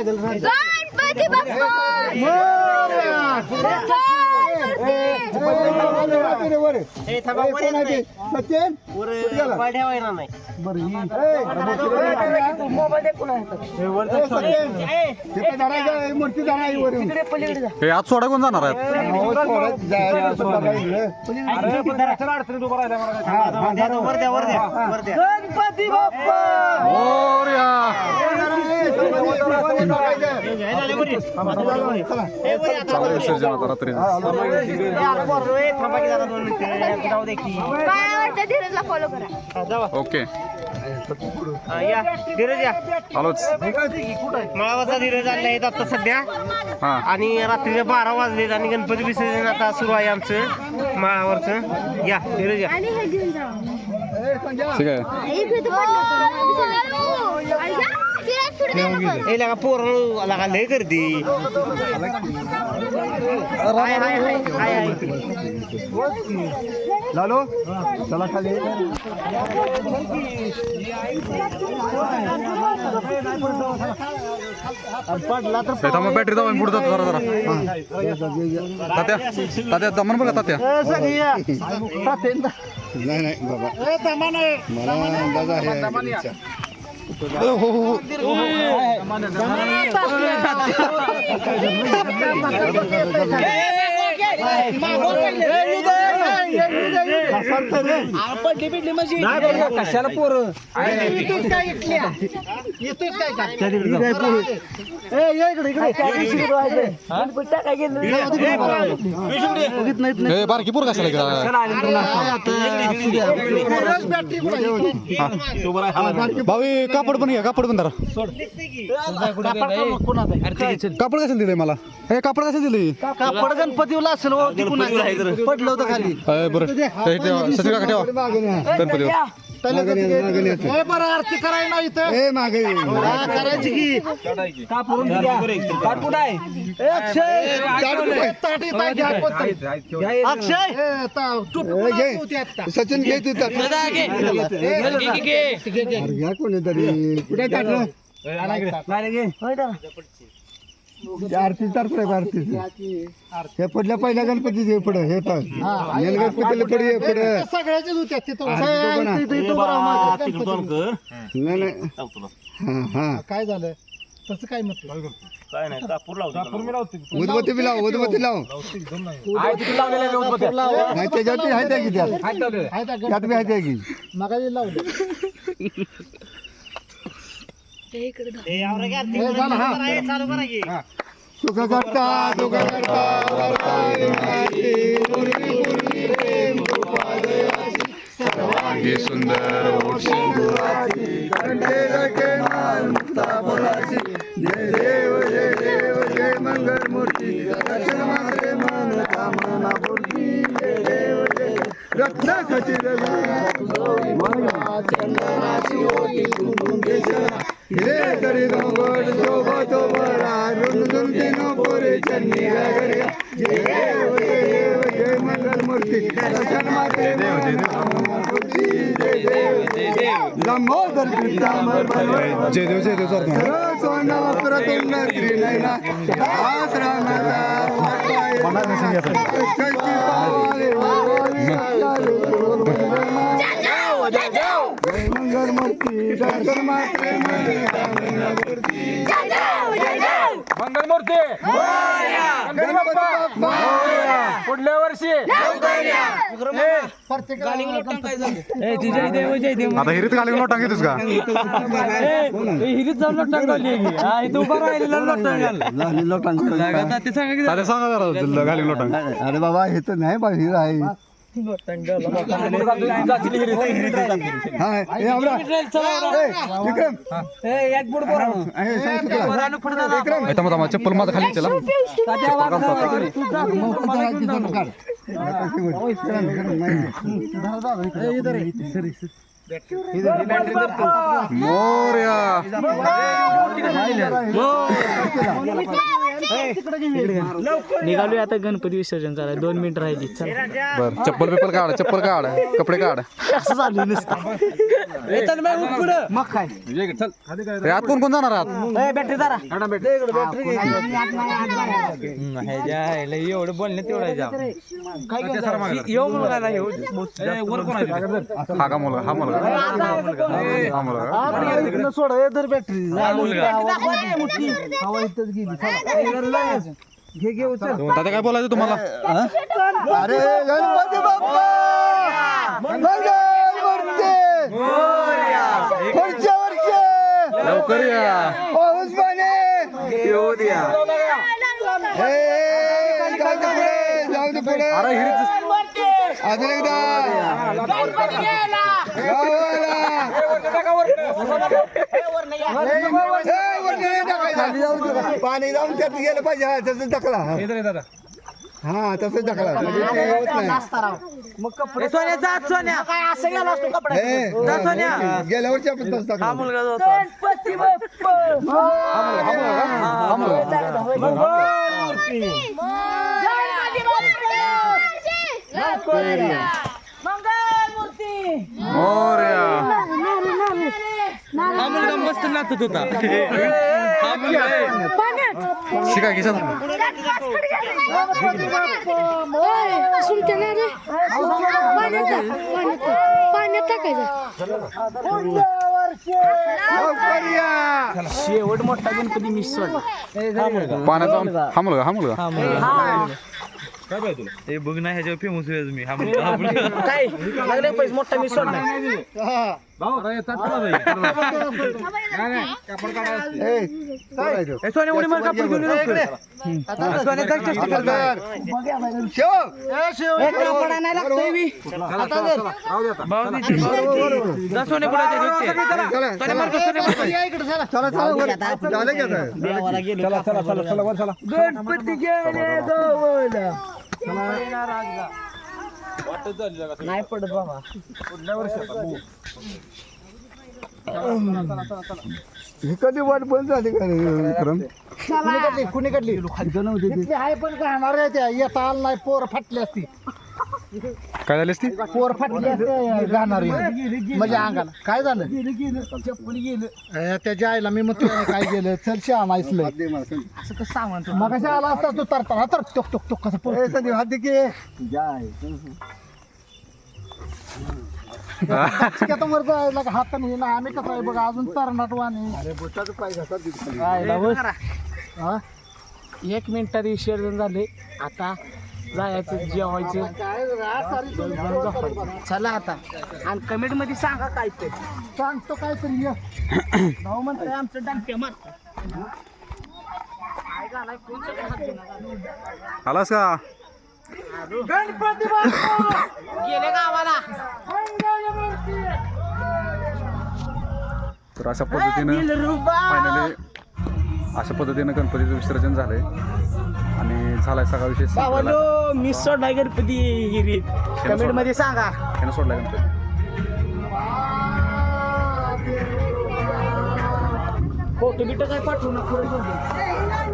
गणपती बाप्पा हे आज सोडा कोण जाणार आहे गणपती बाप्पा मोरया चालू विसर्जन आता रात्री धीरजला फॉलो करा. ओके या धीरज या आलोच मळावाचा धीरज आलेला आहे आता सध्या हा आणि रात्रीचे 12 वाजलेत आणि गणपती विसर्जन आता सुरू आहे आमचं माळावरचं. या धीरज या आणि हे घेऊन जा. ठीक आहे हे लगा पोरं लगा लय गर्दी हाय हाय हाय हाय हाय लालो चला खाली पडला तर मग बॅटरी दावा पुढे जातो जरा जरा तात्या तात्या दमन बघा तात्या नाही नाही बाबा मला अंदाज आहे हो हो कशाला पोरं बारकी पोर कशाला भावी कापड पण घ्या कापड पण धरा कापड कसं दिलंय मला हे कापड कसं दिलंय कापड गणपतीला असेल पडलं होतं खाली बरं सचिन काका ठेवा गणपतीवर आरती करायला नाही इथं करायची की कापून अक्षय सचिन घे तिथं घ्या कोणीतरी कुठे टाकलं आरती तर पुढे आरतीची हे पडल्या पहिल्या गणपतीचे पुढे हे तर गणपतीला पुढे पुढे सगळ्याच्याच होत्या काय झालं तसं काय म्हटलं काय नाही कापूर लावतो उदबत्ती बी लाव उदबत्ती लाव नाही त्याच्यात आहे त्या की त्यात बी आहे त्या की मगा लावलं चालू करा की सुख करता दुःख करता सर्वांगी सुंदर जय देव जय देव जय मंगल मूर्ती दर्शन मात्रे मनोकामना पूर्ती जय देव जय रत्न खचित चंदनाची ओटी कुंकुम केशरा हिरे करी गोड शोभा तो बरा रुंदुन तीनो पोरे चन्नी गगरिया जय देव जय मंगल मूर्ती दर्शन मात्रे मनोकामना पूर्ती जय देव लंबोदर पीतांबर जय देव सरळ सोंडा प्रतुंड त्रिनयना आश्रमाचा मंगल मूर्ती दर्शन मात्रे मंगल मूर्ती पुढल्या वर्षी आता हिरीत घाली लोटांग घेतोस का हिरीत जाऊन लोटांग अरे सांगा जरा घाली लोटांग अरे बाबा हे तर नाही बा हिर आहे चप्पल माझा खाली चला मोरया निघालोय आता गणपती विसर्जन करायला 2 मिनिट राहिली चल बर चप्पल पेपर काढ कपडे काढ असं झालं नुसतं मग काय रे, आत कोण जाणार आहात बॅटरी दारा एवढं बोलण्यात तेवढं काय येऊ मुलगा नाही हा मुलगा हा मुलगा सोड बॅटरी तात्या काय बोलायचं तुम्हाला अरे गणपती बाप्पा मंगल मूर्ती पुढच्या वर्षी लवकर या पाऊस पाणी येऊ द्या जाऊ दे पुढे अरे हिरीच अजून एकदा पाणी जाऊन त्यात गेलं पाहिजे हा तसंच टाकला हा तसंच टाकला मग कपडे सोन्या जात सोन्या काय असं गेला असतो कपडे गेल्या वर्षी आपण तसं टाकला मुलगा गणपती बाप्पा मोरया हा मुलगा मस्त नाचत होता हा मुलगा शिका किशात पाण्यात टाकायचं शेवट मोठा गणपती मिस सोडला पाण्याचा हा मुलगा हे बघ ना ह्याच्यावर फेमस आहे तुम्ही हा मुलगा काय लागले पैसे मोठा मिस सोडला सोन्या उडी मार कापड घेऊन सोन्या गणपती नाही पडत बाबा ही कधी वाट बंद झाली का रे विक्रम कुणी काढली आहे पण खाणार आहे त्या येता आलं नाही पोर फाटली असती काय झाली असती पोर फाटली असते गाणारी म्हणजे अंगाला काय झालं चप्पल गेलं त्याच्या आईला मी मग काय गेलं चल श्याम ऐसलं असं कसं सांग मग कशा आला असता तू तरताना तर टोक टोक टोक कसं संदीप हात दे की वर जायला हात नाही ना आम्ही कसं आहे बघा अजून तरणाट वाणी अरे बोटाचं पाय घासात दिसतो. 1 मिनिटात विसर्जन झाले आता जायचं जेवायचं चला आता आणि कमेंट मध्ये सांगा काय ते सांगतो काय तरी भाऊ म्हणतोय आमचं डांप्या मारत आलास का गणपती बाप्पा गेले गावाला तर अशा पद्धतीनं फायनली अशा पद्धतीनं गणपतीचं विसर्जन झालंय आणि झालाय सगळा विषय भावालो मिस सोडलाय गणपती गिरीत कमेंट मध्ये सांगा त्यानं सोडलाय गणपती फोटो बिटो काय पाठवू नका